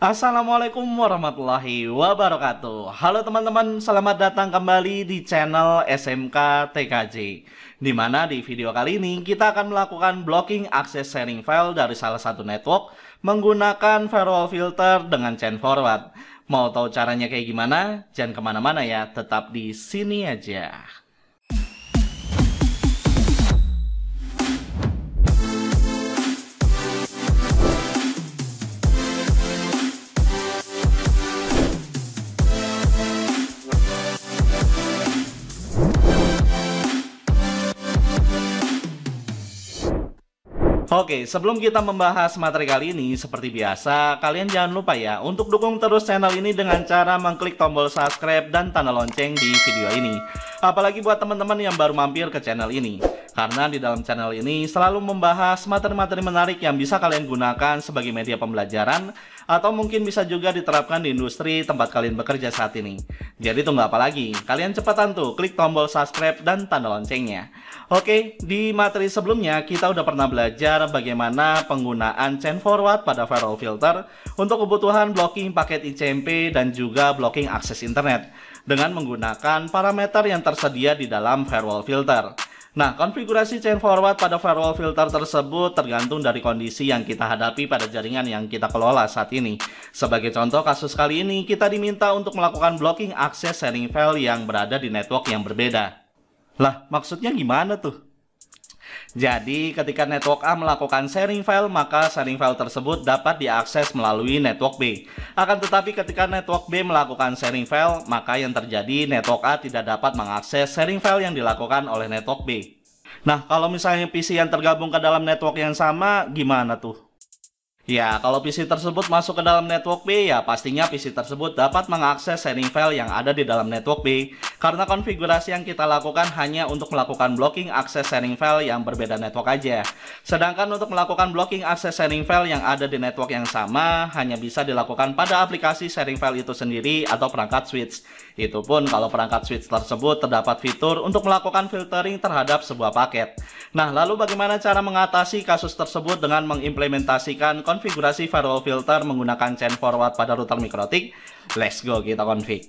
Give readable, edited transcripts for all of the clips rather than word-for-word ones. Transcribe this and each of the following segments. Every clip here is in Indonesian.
Assalamualaikum warahmatullahi wabarakatuh. Halo teman-teman, selamat datang kembali di channel SMK TKJ. Di mana di video kali ini kita akan melakukan blocking akses sharing file dari salah satu network menggunakan firewall filter dengan chain forward. Mau tahu caranya kayak gimana? Jangan kemana-mana ya, tetap di sini aja. Oke, sebelum kita membahas materi kali ini, seperti biasa, kalian jangan lupa ya untuk dukung terus channel ini dengan cara mengklik tombol subscribe dan tanda lonceng di video ini. Apalagi buat teman-teman yang baru mampir ke channel ini. Karena di dalam channel ini selalu membahas materi-materi menarik yang bisa kalian gunakan sebagai media pembelajaran atau mungkin bisa juga diterapkan di industri tempat kalian bekerja saat ini. Jadi tunggu apa lagi? Kalian cepatan tuh klik tombol subscribe dan tanda loncengnya. Oke, di materi sebelumnya kita udah pernah belajar bagaimana penggunaan chain forward pada firewall filter untuk kebutuhan blocking paket ICMP dan juga blocking akses internet dengan menggunakan parameter yang tersedia di dalam firewall filter. Nah, konfigurasi chain forward pada firewall filter tersebut tergantung dari kondisi yang kita hadapi pada jaringan yang kita kelola saat ini. Sebagai contoh kasus kali ini, kita diminta untuk melakukan blocking akses sharing file yang berada di network yang berbeda. Lah, maksudnya gimana tuh? Jadi, ketika network A melakukan sharing file, maka sharing file tersebut dapat diakses melalui network B. Akan tetapi ketika network B melakukan sharing file, maka yang terjadi network A tidak dapat mengakses sharing file yang dilakukan oleh network B. Nah, kalau misalnya PC yang tergabung ke dalam network yang sama, gimana tuh? Ya, kalau PC tersebut masuk ke dalam network B, ya pastinya PC tersebut dapat mengakses sharing file yang ada di dalam network B. Karena konfigurasi yang kita lakukan hanya untuk melakukan blocking akses sharing file yang berbeda network aja. Sedangkan untuk melakukan blocking akses sharing file yang ada di network yang sama, hanya bisa dilakukan pada aplikasi sharing file itu sendiri atau perangkat switch. Itu pun kalau perangkat switch tersebut terdapat fitur untuk melakukan filtering terhadap sebuah paket. Nah, lalu bagaimana cara mengatasi kasus tersebut dengan mengimplementasikan konfigurasi firewall filter menggunakan chain forward pada router MikroTik? Let's go, kita config.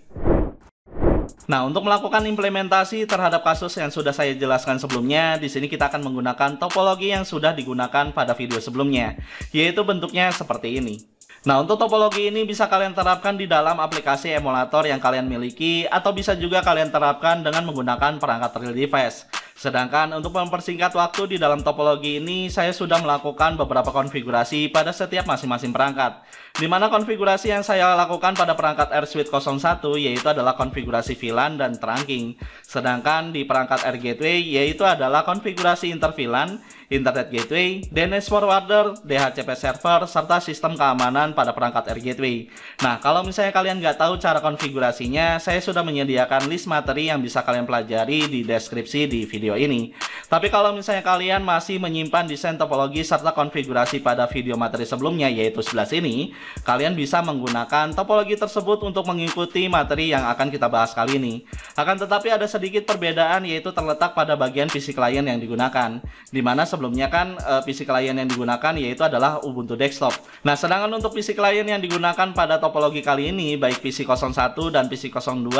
Nah, untuk melakukan implementasi terhadap kasus yang sudah saya jelaskan sebelumnya, di sini kita akan menggunakan topologi yang sudah digunakan pada video sebelumnya, yaitu bentuknya seperti ini. Nah, untuk topologi ini bisa kalian terapkan di dalam aplikasi emulator yang kalian miliki, atau bisa juga kalian terapkan dengan menggunakan perangkat real device. Sedangkan untuk mempersingkat waktu di dalam topologi ini, saya sudah melakukan beberapa konfigurasi pada setiap masing-masing perangkat. Di mana konfigurasi yang saya lakukan pada perangkat AirSuite 01 yaitu adalah konfigurasi VLAN dan trunking. Sedangkan di perangkat Air Gateway yaitu adalah konfigurasi interVLAN, Internet Gateway, DNS Forwarder, DHCP Server, serta sistem keamanan pada perangkat Air Gateway. Nah, kalau misalnya kalian nggak tahu cara konfigurasinya, saya sudah menyediakan list materi yang bisa kalian pelajari di deskripsi di video ini. Tapi kalau misalnya kalian masih menyimpan desain topologi serta konfigurasi pada video materi sebelumnya yaitu sebelah sini, kalian bisa menggunakan topologi tersebut untuk mengikuti materi yang akan kita bahas kali ini. Akan tetapi ada sedikit perbedaan yaitu terletak pada bagian PC client yang digunakan, dimana sebelumnya kan PC client yang digunakan yaitu adalah Ubuntu Desktop. Nah, sedangkan untuk PC client yang digunakan pada topologi kali ini, baik PC 01 dan PC 02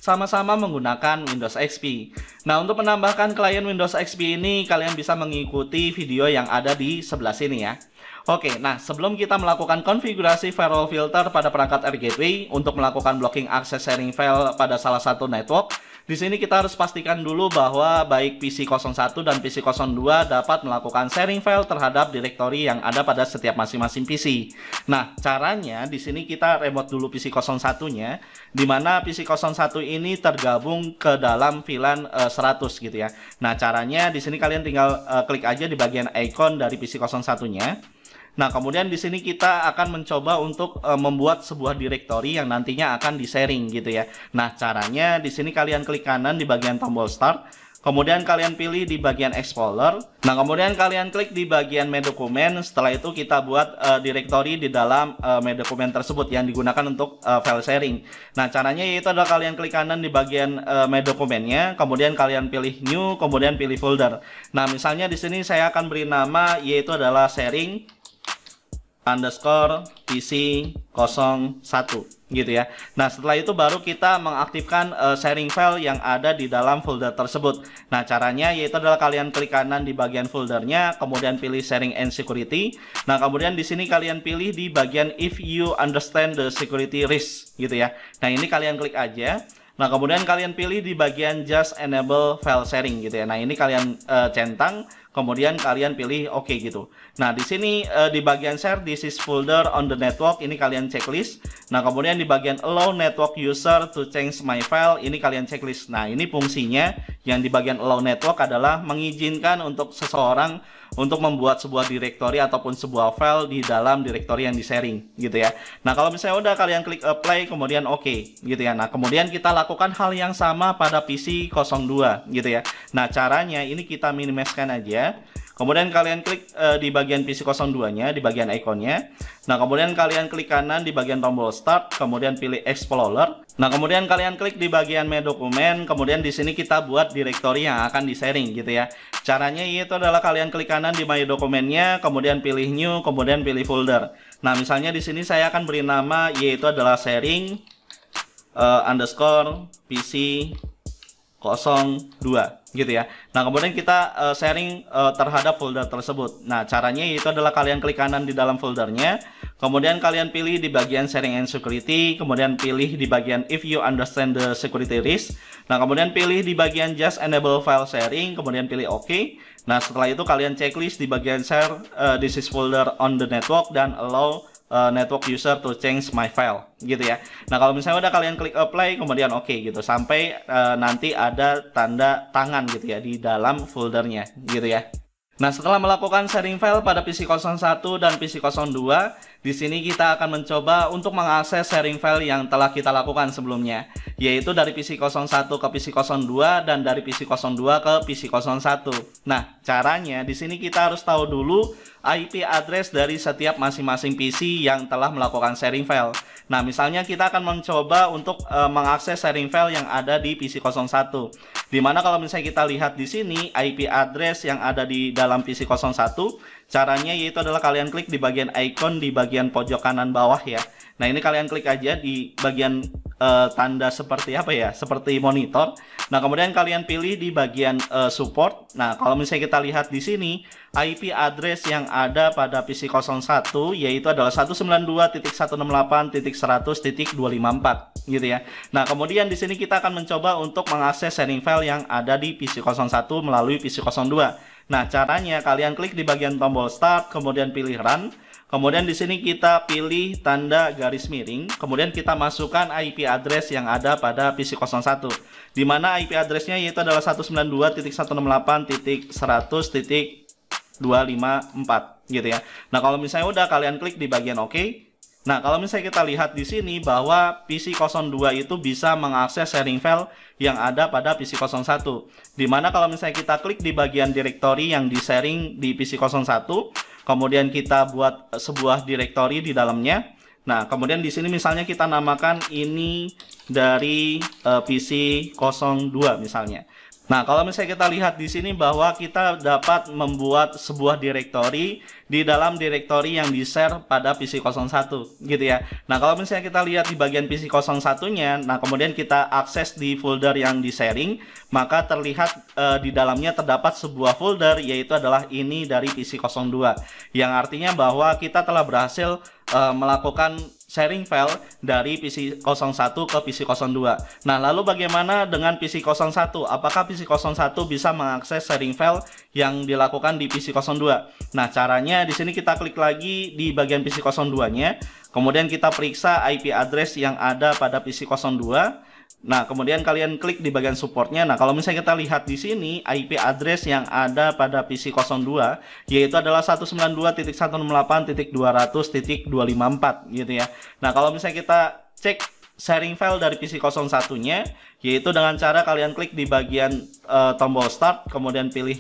sama-sama menggunakan Windows XP. Nah, untuk menambahkan klien Windows XP ini, kalian bisa mengikuti video yang ada di sebelah sini ya. Oke, nah sebelum kita melakukan konfigurasi firewall filter pada perangkat Air Gateway untuk melakukan blocking akses sharing file pada salah satu network, di sini kita harus pastikan dulu bahwa baik PC 01 dan PC 02 dapat melakukan sharing file terhadap direktori yang ada pada setiap masing-masing PC. Nah, caranya di sini kita remote dulu PC 01-nya, di mana PC 01 ini tergabung ke dalam VLAN 100 gitu ya. Nah, caranya di sini kalian tinggal klik aja di bagian icon dari PC 01-nya. Nah, kemudian di sini kita akan mencoba untuk membuat sebuah direktori yang nantinya akan di-sharing gitu ya. Nah, caranya di sini kalian klik kanan di bagian tombol Start, kemudian kalian pilih di bagian Explorer. Nah, kemudian kalian klik di bagian My Document. Setelah itu kita buat direktori di dalam My Document tersebut yang digunakan untuk file sharing. Nah, caranya yaitu adalah kalian klik kanan di bagian My Document-nya, kemudian kalian pilih New, kemudian pilih Folder. Nah, misalnya di sini saya akan beri nama yaitu adalah sharing underscore PC01 gitu ya. Nah, setelah itu baru kita mengaktifkan sharing file yang ada di dalam folder tersebut. Nah, caranya yaitu adalah kalian klik kanan di bagian foldernya, kemudian pilih sharing and security. Nah, kemudian di sini kalian pilih di bagian if you understand the security risk gitu ya. Nah, ini kalian klik aja. Nah, kemudian kalian pilih di bagian just enable file sharing gitu ya. Nah, ini kalian centang, kemudian kalian pilih oke gitu. Nah, di sini di bagian share this is folder on the network, ini kalian checklist. Nah, kemudian di bagian allow network user to change my file, ini kalian checklist. Nah, ini fungsinya yang di bagian allow network adalah mengizinkan untuk seseorang untuk membuat sebuah direktori ataupun sebuah file di dalam direktori yang di-sharing gitu ya. Nah, kalau misalnya udah kalian klik apply kemudian oke gitu ya. Nah, kemudian kita lakukan hal yang sama pada PC02 gitu ya. Nah, caranya ini kita minimizkan aja. Kemudian kalian klik di bagian PC02-nya, di bagian ikonnya. Nah, kemudian kalian klik kanan di bagian tombol start, kemudian pilih Explorer. Nah, kemudian kalian klik di bagian My Dokumen, kemudian di sini kita buat direktori yang akan di-sharing gitu ya. Caranya yaitu adalah kalian klik kanan di My Dokumennya, kemudian pilih New, kemudian pilih Folder. Nah, misalnya di sini saya akan beri nama yaitu adalah sharing underscore PC02 gitu ya. Nah, kemudian kita sharing terhadap folder tersebut. Nah, caranya yaitu adalah kalian klik kanan di dalam foldernya, kemudian kalian pilih di bagian sharing and security, kemudian pilih di bagian if you understand the security risk. Nah, kemudian pilih di bagian just enable file sharing, kemudian pilih OK. Nah, setelah itu kalian checklist di bagian share this is folder on the network dan allow network user to change my file gitu ya. Nah, kalau misalnya udah kalian klik apply kemudian oke gitu sampai nanti ada tanda tangan gitu ya di dalam foldernya gitu ya. Nah, setelah melakukan sharing file pada PC01 dan PC02, di sini kita akan mencoba untuk mengakses sharing file yang telah kita lakukan sebelumnya, yaitu dari PC01 ke PC02 dan dari PC02 ke PC01. Nah, caranya di sini kita harus tahu dulu IP address dari setiap masing-masing PC yang telah melakukan sharing file. Nah, misalnya kita akan mencoba untuk mengakses sharing file yang ada di PC01. Dimana kalau misalnya kita lihat di sini IP address yang ada di dalam PC01, caranya yaitu adalah kalian klik di bagian icon di bagian pojok kanan bawah ya. Nah, ini kalian klik aja di bagian tanda seperti apa ya, seperti monitor. Nah, kemudian kalian pilih di bagian support. Nah, kalau misalnya kita lihat di sini IP address yang ada pada PC01 yaitu adalah 192.168.100.254 gitu ya. Nah, kemudian di sini kita akan mencoba untuk mengakses sharing file yang ada di PC01 melalui PC02. Nah, caranya kalian klik di bagian tombol start, kemudian pilih run. Kemudian di sini kita pilih tanda garis miring, kemudian kita masukkan IP address yang ada pada PC01. Di mana IP addressnya yaitu adalah 192.168.100.254 gitu ya. Nah, kalau misalnya udah kalian klik di bagian OK. Nah, kalau misalnya kita lihat di sini bahwa PC02 itu bisa mengakses sharing file yang ada pada PC01. Dimana kalau misalnya kita klik di bagian directory yang di-sharing di PC01, kemudian kita buat sebuah directory di dalamnya. Nah, kemudian di sini misalnya kita namakan ini dari PC02 misalnya. Nah, kalau misalnya kita lihat di sini bahwa kita dapat membuat sebuah direktori di dalam direktori yang di-share pada PC01 gitu ya. Nah, kalau misalnya kita lihat di bagian PC01-nya, nah kemudian kita akses di folder yang di-sharing, maka terlihat di dalamnya terdapat sebuah folder yaitu adalah ini dari PC02. Yang artinya bahwa kita telah berhasil melakukan sharing file dari PC01 ke PC02. Nah, lalu bagaimana dengan PC01? Apakah PC01 bisa mengakses sharing file yang dilakukan di PC02? Nah, caranya di sini kita klik lagi di bagian PC02-nya, kemudian kita periksa IP address yang ada pada PC02. Nah, kemudian kalian klik di bagian supportnya. Nah, kalau misalnya kita lihat di sini IP address yang ada pada PC02 yaitu adalah 192.168.200.254 gitu ya. Nah, kalau misalnya kita cek sharing file dari PC01-nya yaitu dengan cara kalian klik di bagian tombol start, kemudian pilih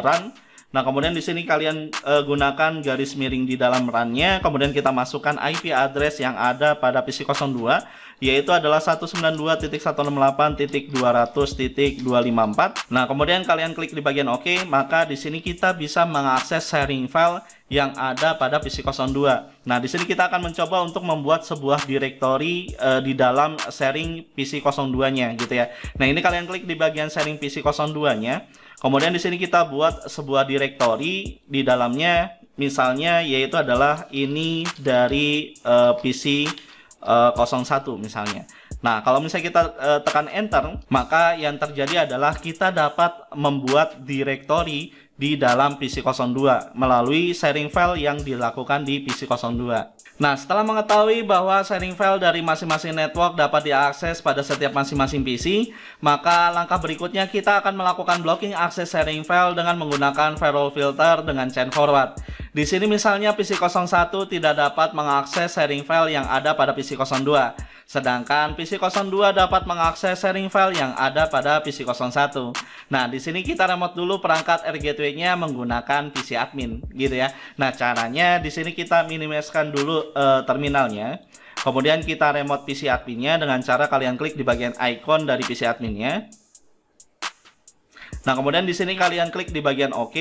run. Nah, kemudian di sini kalian gunakan garis miring di dalam runnya, kemudian kita masukkan IP address yang ada pada PC 02, yaitu adalah 192.168.200.254. Nah, kemudian kalian klik di bagian OK, maka di sini kita bisa mengakses sharing file yang ada pada PC 02. Nah, di sini kita akan mencoba untuk membuat sebuah directory di dalam sharing PC 02-nya gitu ya. Nah, ini kalian klik di bagian sharing PC 02-nya. Kemudian di sini kita buat sebuah directory di dalamnya, misalnya yaitu adalah ini dari PC 01 misalnya. Nah, kalau misalnya kita tekan enter, maka yang terjadi adalah kita dapat membuat directory di dalam PC 02 melalui sharing file yang dilakukan di PC 02. Nah, setelah mengetahui bahwa sharing file dari masing-masing network dapat diakses pada setiap masing-masing PC, maka langkah berikutnya kita akan melakukan blocking akses sharing file dengan menggunakan firewall filter dengan chain forward. Di sini misalnya PC 01 tidak dapat mengakses sharing file yang ada pada PC 02, sedangkan PC 02 dapat mengakses sharing file yang ada pada PC 01. Nah, di sini kita remote dulu perangkat Air Gateway-nya menggunakan PC admin, gitu ya. Nah, caranya di sini kita minimaliskan dulu terminalnya. Kemudian kita remote PC adminnya dengan cara kalian klik di bagian icon dari PC adminnya. Nah, kemudian di sini kalian klik di bagian OK.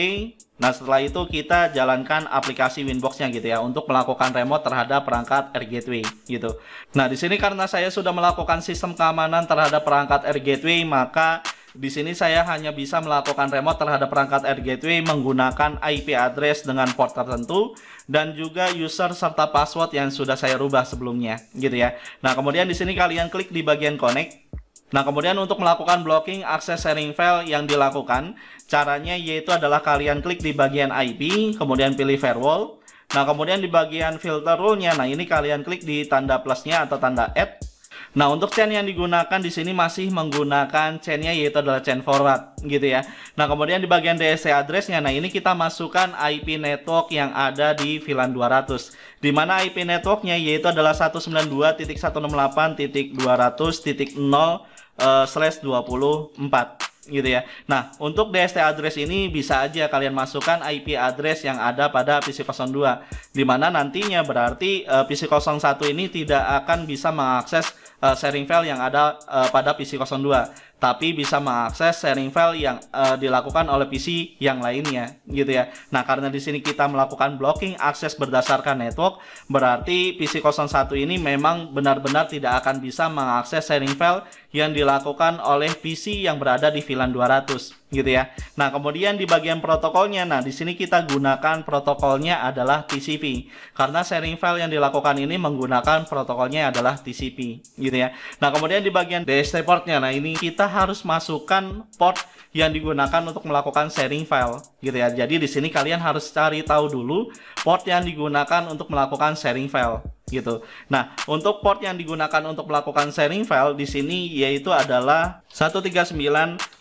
Nah, setelah itu kita jalankan aplikasi Winbox-nya gitu ya untuk melakukan remote terhadap perangkat Air Gateway gitu. Nah, di sini karena saya sudah melakukan sistem keamanan terhadap perangkat Air Gateway, maka di sini saya hanya bisa melakukan remote terhadap perangkat Air Gateway menggunakan IP address dengan port tertentu dan juga user serta password yang sudah saya rubah sebelumnya gitu ya. Nah, kemudian di sini kalian klik di bagian connect. Nah, kemudian untuk melakukan blocking akses sharing file yang dilakukan, caranya yaitu adalah kalian klik di bagian IP, kemudian pilih firewall. Nah, kemudian di bagian filter rule-nya, nah ini kalian klik di tanda plusnya atau tanda add. Nah, untuk chain yang digunakan di sini masih menggunakan chainnya yaitu adalah chain forward gitu ya. Nah, kemudian di bagian DSC address-nya, nah ini kita masukkan IP network yang ada di VLAN 200. Di mana IP network-nya yaitu adalah 192.168.200.0/24 gitu ya. Nah, untuk DST address ini bisa aja kalian masukkan IP address yang ada pada PC 02, di mana nantinya berarti PC 01 ini tidak akan bisa mengakses sharing file yang ada pada PC 02, tapi bisa mengakses sharing file yang dilakukan oleh PC yang lainnya gitu ya. Nah, karena di sini kita melakukan blocking akses berdasarkan network, berarti PC 01 ini memang benar-benar tidak akan bisa mengakses sharing file yang dilakukan oleh PC yang berada di VLAN 200 gitu ya. Nah, kemudian di bagian protokolnya, nah di sini kita gunakan protokolnya adalah TCP karena sharing file yang dilakukan ini menggunakan protokolnya adalah TCP gitu ya. Nah, kemudian di bagian DST portnya, nah ini kita harus masukkan port yang digunakan untuk melakukan sharing file gitu ya. Jadi di sini kalian harus cari tahu dulu port yang digunakan untuk melakukan sharing file gitu. Nah, untuk port yang digunakan untuk melakukan sharing file di sini yaitu adalah 139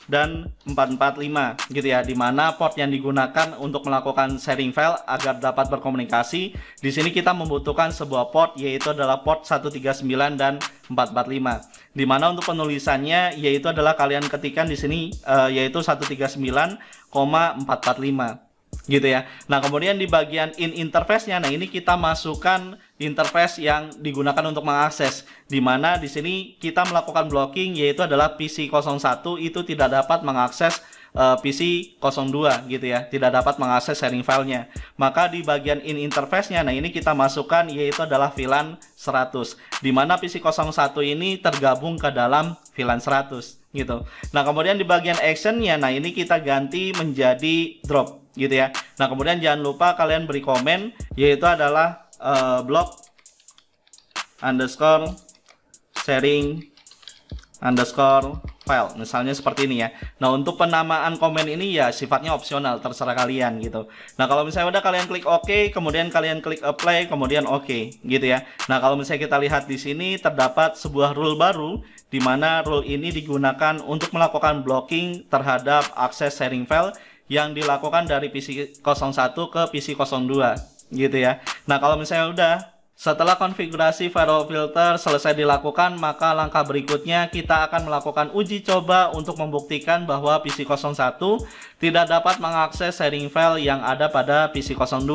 dan 445 gitu ya, dimana port yang digunakan untuk melakukan sharing file agar dapat berkomunikasi. Di sini kita membutuhkan sebuah port yaitu adalah port 139 dan 445, dimana untuk penulisannya yaitu adalah kalian ketikkan di sini yaitu 139,445 gitu ya. Nah, kemudian di bagian in interface-nya, nah ini kita masukkan interface yang digunakan untuk mengakses, di mana di sini kita melakukan blocking yaitu adalah PC 01 itu tidak dapat mengakses PC 02 gitu ya, tidak dapat mengakses sharing filenya. Maka di bagian in interface-nya, nah ini kita masukkan yaitu adalah VLAN 100, di mana PC 01 ini tergabung ke dalam VLAN 100 gitu. Nah, kemudian di bagian action-nya, nah ini kita ganti menjadi drop gitu ya. Nah, kemudian jangan lupa kalian beri komen yaitu adalah block underscore sharing underscore file, misalnya seperti ini ya. Nah, untuk penamaan komen ini ya sifatnya opsional, terserah kalian gitu. Nah, kalau misalnya udah kalian klik OK, kemudian kalian klik apply, kemudian OK gitu ya. Nah, kalau misalnya kita lihat di sini terdapat sebuah rule baru, di mana rule ini digunakan untuk melakukan blocking terhadap akses sharing file yang dilakukan dari PC 01 ke PC 02 gitu ya. Nah, kalau misalnya udah Setelah konfigurasi firewall filter selesai dilakukan, maka langkah berikutnya kita akan melakukan uji coba untuk membuktikan bahwa PC 01 tidak dapat mengakses sharing file yang ada pada PC 02,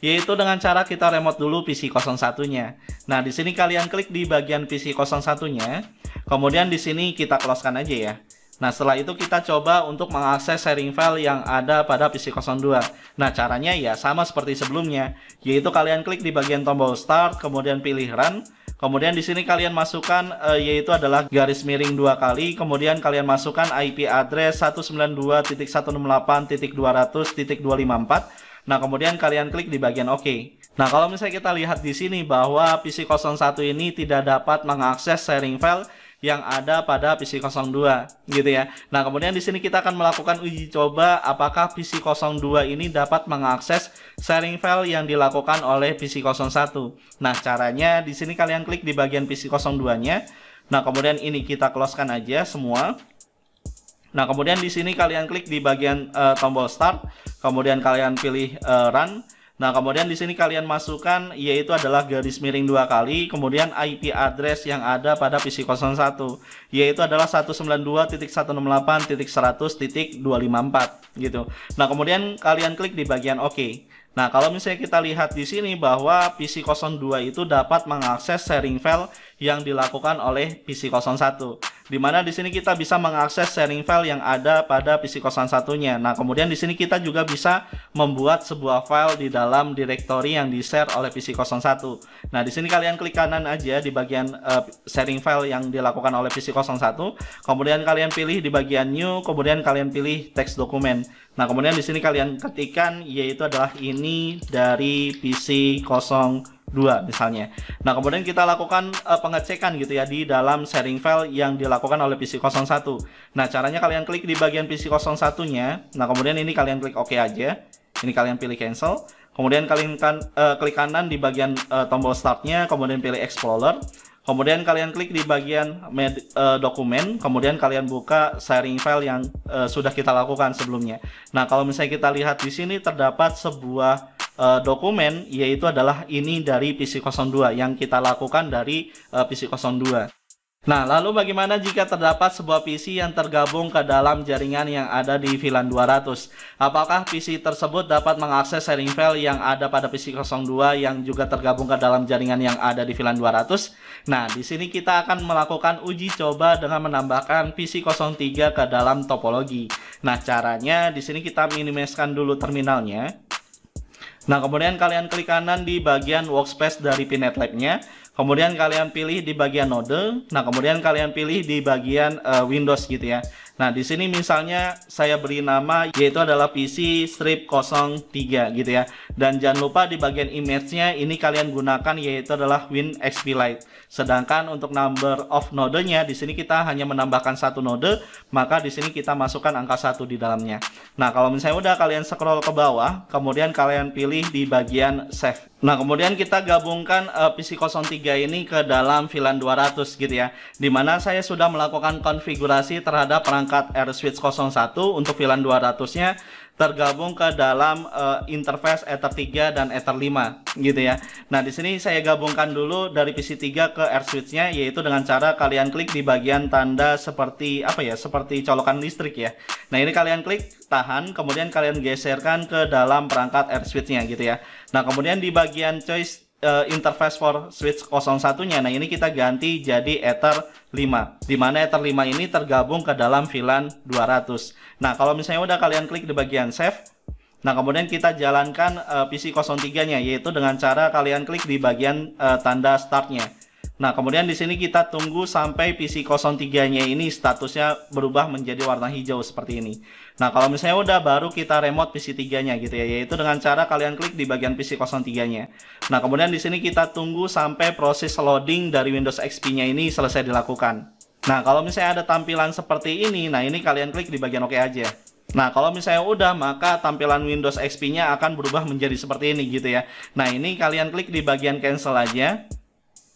yaitu dengan cara kita remote dulu PC 01-nya. Nah, di sini kalian klik di bagian PC 01-nya, kemudian di sini kita close-kan aja ya. Nah, setelah itu kita coba untuk mengakses sharing file yang ada pada PC 02. Nah, caranya ya sama seperti sebelumnya, yaitu kalian klik di bagian tombol Start, kemudian pilih Run. Kemudian di sini kalian masukkan yaitu adalah garis miring 2 kali, kemudian kalian masukkan IP address 192.168.200.254. Nah, kemudian kalian klik di bagian OK. Nah, kalau misalnya kita lihat di sini bahwa PC 01 ini tidak dapat mengakses sharing file yang ada pada PC 02 gitu ya. Nah, kemudian di sini kita akan melakukan uji coba apakah PC 02 ini dapat mengakses sharing file yang dilakukan oleh PC 01. Nah, caranya di sini kalian klik di bagian PC 02-nya. Nah, kemudian ini kita close-kan aja semua. Nah, kemudian di sini kalian klik di bagian tombol Start, kemudian kalian pilih Run. Nah, kemudian di sini kalian masukkan yaitu adalah garis miring 2 kali, kemudian IP address yang ada pada PC 01, yaitu adalah 192.168.100.254 gitu. Nah, kemudian kalian klik di bagian OK. Nah, kalau misalnya kita lihat di sini bahwa PC 02 itu dapat mengakses sharing file yang dilakukan oleh PC 01. Di mana di sini kita bisa mengakses sharing file yang ada pada PC 01-nya. Nah, kemudian di sini kita juga bisa membuat sebuah file di dalam directory yang di-share oleh PC 01. Nah, di sini kalian klik kanan aja di bagian sharing file yang dilakukan oleh PC 01. Kemudian kalian pilih di bagian New, kemudian kalian pilih teks dokumen. Nah, kemudian di sini kalian ketikkan yaitu adalah ini dari PC 02 misalnya. Nah, kemudian kita lakukan pengecekan gitu ya di dalam sharing file yang dilakukan oleh PC 01. Nah, caranya kalian klik di bagian PC 01-nya. Nah, kemudian ini kalian klik OK aja. Ini kalian pilih cancel. Kemudian kalian klik kanan di bagian tombol Start-nya, kemudian pilih Explorer. Kemudian kalian klik di bagian dokumen, kemudian kalian buka sharing file yang sudah kita lakukan sebelumnya. Nah, kalau misalnya kita lihat di sini terdapat sebuah dokumen, yaitu adalah ini dari PC 02 yang kita lakukan dari PC 02. Nah, lalu bagaimana jika terdapat sebuah PC yang tergabung ke dalam jaringan yang ada di VLAN 200? Apakah PC tersebut dapat mengakses sharing file yang ada pada PC 02 yang juga tergabung ke dalam jaringan yang ada di VLAN 200? Nah, di sini kita akan melakukan uji coba dengan menambahkan PC 03 ke dalam topologi. Nah, caranya di sini kita minimizkan dulu terminalnya. Nah, kemudian kalian klik kanan di bagian workspace dari Pinet Lab-nya. Kemudian kalian pilih di bagian node. Nah, kemudian kalian pilih di bagian Windows gitu ya. Nah, di sini misalnya saya beri nama yaitu adalah PC strip 03 gitu ya. Dan jangan lupa di bagian image-nya ini kalian gunakan yaitu adalah WinXP Lite. Sedangkan untuk number of node-nya di sini kita hanya menambahkan satu node, maka di sini kita masukkan angka 1 di dalamnya. Nah, kalau misalnya udah kalian scroll ke bawah, kemudian kalian pilih di bagian save. Nah, kemudian kita gabungkan PC 03 ini ke dalam VLAN 200 gitu ya. Dimana saya sudah melakukan konfigurasi terhadap perangkat AirSwitch 01 untuk VLAN 200-nya tergabung ke dalam interface Ether 3 dan Ether 5 gitu ya. Nah, di sini saya gabungkan dulu dari PC 3 ke AirSwitch-nya, yaitu dengan cara kalian klik di bagian tanda seperti apa ya, seperti colokan listrik ya. Nah, ini kalian klik, tahan, kemudian kalian geserkan ke dalam perangkat AirSwitch-nya gitu ya. Nah, kemudian di bagian choice interface for switch 01-nya, nah ini kita ganti jadi Ether 5, dimana Ether 5 ini tergabung ke dalam VLAN 200. Nah, kalau misalnya udah kalian klik di bagian save, nah kemudian kita jalankan PC 03-nya, yaitu dengan cara kalian klik di bagian tanda start-nya. Nah, kemudian di sini kita tunggu sampai PC 03-nya ini statusnya berubah menjadi warna hijau seperti ini. Nah, kalau misalnya udah, baru kita remote PC 3-nya gitu ya, yaitu dengan cara kalian klik di bagian PC 03-nya. Nah, kemudian di sini kita tunggu sampai proses loading dari Windows XP-nya ini selesai dilakukan. Nah, kalau misalnya ada tampilan seperti ini, nah ini kalian klik di bagian OK aja. Nah, kalau misalnya udah, maka tampilan Windows XP-nya akan berubah menjadi seperti ini gitu ya. Nah, ini kalian klik di bagian cancel aja.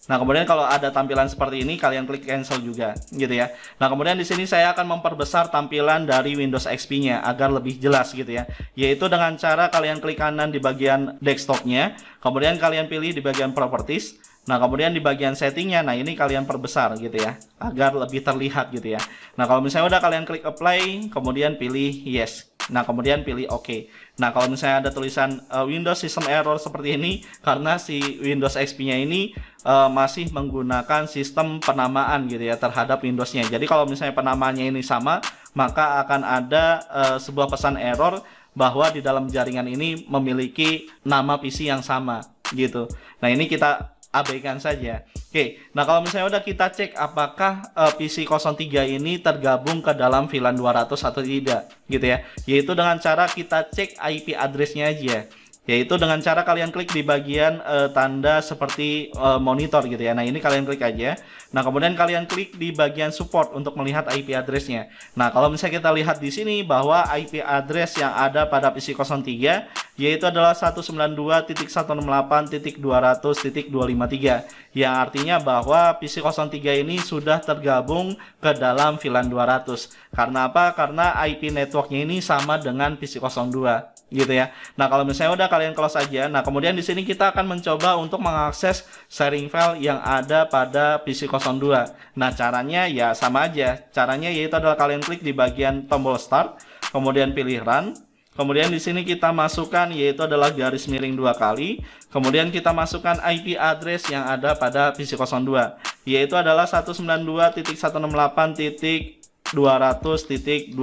Nah, kemudian kalau ada tampilan seperti ini, kalian klik cancel juga, gitu ya. Nah, kemudian di sini saya akan memperbesar tampilan dari Windows XP-nya agar lebih jelas, gitu ya. Yaitu dengan cara kalian klik kanan di bagian desktop-nya, kemudian kalian pilih di bagian properties. Nah, kemudian di bagian settingnya, nah ini kalian perbesar, gitu ya, agar lebih terlihat, gitu ya. Nah, kalau misalnya udah, kalian klik apply, kemudian pilih yes. Nah, kemudian pilih OK. Nah, kalau misalnya ada tulisan Windows System Error seperti ini, karena si Windows XP-nya ini masih menggunakan sistem penamaan gitu ya terhadap Windows-nya. Jadi kalau misalnya penamaannya ini sama, maka akan ada sebuah pesan error bahwa di dalam jaringan ini memiliki nama PC yang sama gitu. Nah, ini kita abaikan saja. Oke, nah kalau misalnya udah, kita cek apakah PC 03 ini tergabung ke dalam VLAN 200 atau tidak, gitu ya. Yaitu dengan cara kita cek IP address-nya aja. Yaitu dengan cara kalian klik di bagian tanda seperti monitor gitu ya. Nah, ini kalian klik aja. Nah, kemudian kalian klik di bagian support untuk melihat IP address-nya. Nah, kalau misalnya kita lihat di sini bahwa IP address yang ada pada PC 03 yaitu adalah 192.168.200.253, yang artinya bahwa PC 03 ini sudah tergabung ke dalam VLAN 200. Karena apa? Karena IP networknya ini sama dengan PC 02. Gitu ya. Nah, kalau misalnya udah, kalian close aja. Nah, kemudian di sini kita akan mencoba untuk mengakses sharing file yang ada pada PC 02. Nah, caranya ya sama aja. Caranya yaitu adalah kalian klik di bagian tombol start, kemudian pilih run. Kemudian di sini kita masukkan yaitu adalah garis miring 2 kali. Kemudian kita masukkan IP address yang ada pada PC 02, yaitu adalah 192.168.200.254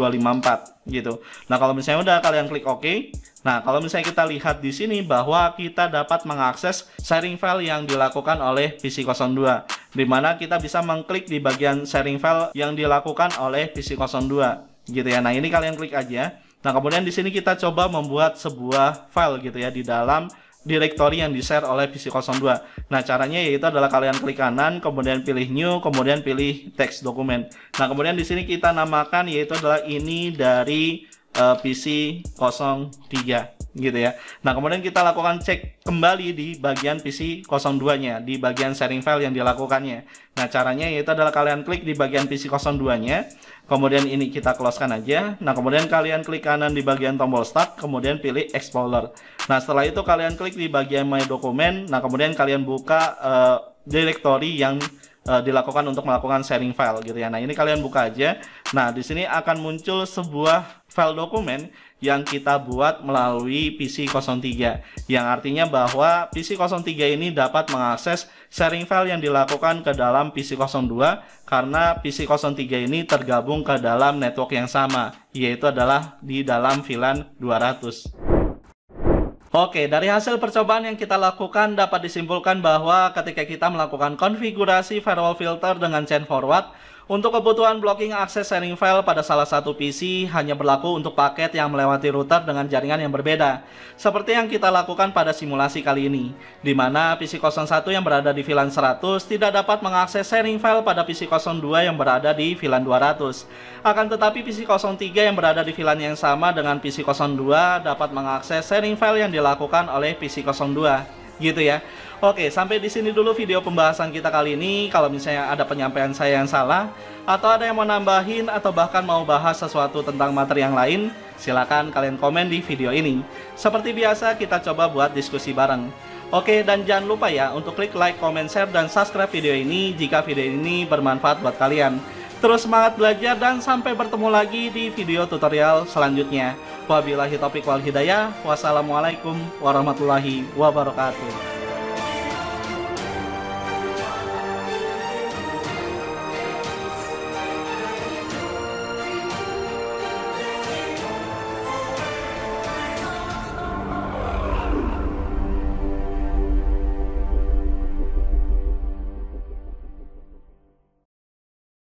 gitu. Nah, kalau misalnya udah, kalian klik OK. Nah, kalau misalnya kita lihat di sini bahwa kita dapat mengakses sharing file yang dilakukan oleh PC 02, di mana kita bisa mengklik di bagian sharing file yang dilakukan oleh PC 02 gitu ya. Nah, ini kalian klik aja. Nah, kemudian di sini kita coba membuat sebuah file gitu ya di dalam directory yang di-share oleh PC 02. Nah, caranya yaitu adalah kalian klik kanan, kemudian pilih new, kemudian pilih text dokumen. Nah, kemudian di sini kita namakan yaitu adalah ini dari PC 03 gitu ya. Nah, kemudian kita lakukan cek kembali di bagian PC 02-nya, di bagian sharing file yang dilakukannya. Nah, caranya yaitu adalah kalian klik di bagian PC 02-nya, kemudian ini kita close-kan aja. Nah, kemudian kalian klik kanan di bagian tombol start, kemudian pilih Explorer. Nah, setelah itu kalian klik di bagian My Document. Nah, kemudian kalian buka directory yang dilakukan untuk melakukan sharing file gitu ya. Nah, ini kalian buka aja. Nah, di sini akan muncul sebuah file dokumen yang kita buat melalui PC 03, yang artinya bahwa PC 03 ini dapat mengakses sharing file yang dilakukan ke dalam PC 02 karena PC 03 ini tergabung ke dalam network yang sama, yaitu adalah di dalam VLAN 200. Oke, dari hasil percobaan yang kita lakukan dapat disimpulkan bahwa ketika kita melakukan konfigurasi firewall filter dengan chain forward, untuk kebutuhan blocking akses sharing file pada salah satu PC hanya berlaku untuk paket yang melewati router dengan jaringan yang berbeda. Seperti yang kita lakukan pada simulasi kali ini, di mana PC 01 yang berada di VLAN 100 tidak dapat mengakses sharing file pada PC 02 yang berada di VLAN 200. Akan tetapi PC 03 yang berada di VLAN yang sama dengan PC 02 dapat mengakses sharing file yang dilakukan oleh PC 02. Gitu ya. Oke, sampai di sini dulu video pembahasan kita kali ini. Kalau misalnya ada penyampaian saya yang salah, atau ada yang mau nambahin, atau bahkan mau bahas sesuatu tentang materi yang lain, silakan kalian komen di video ini. Seperti biasa, kita coba buat diskusi bareng. Oke, dan jangan lupa ya untuk klik like, comment, share, dan subscribe video ini jika video ini bermanfaat buat kalian. Terus semangat belajar dan sampai bertemu lagi di video tutorial selanjutnya. Wabillahi taufiq wal hidayah. Wassalamualaikum warahmatullahi wabarakatuh.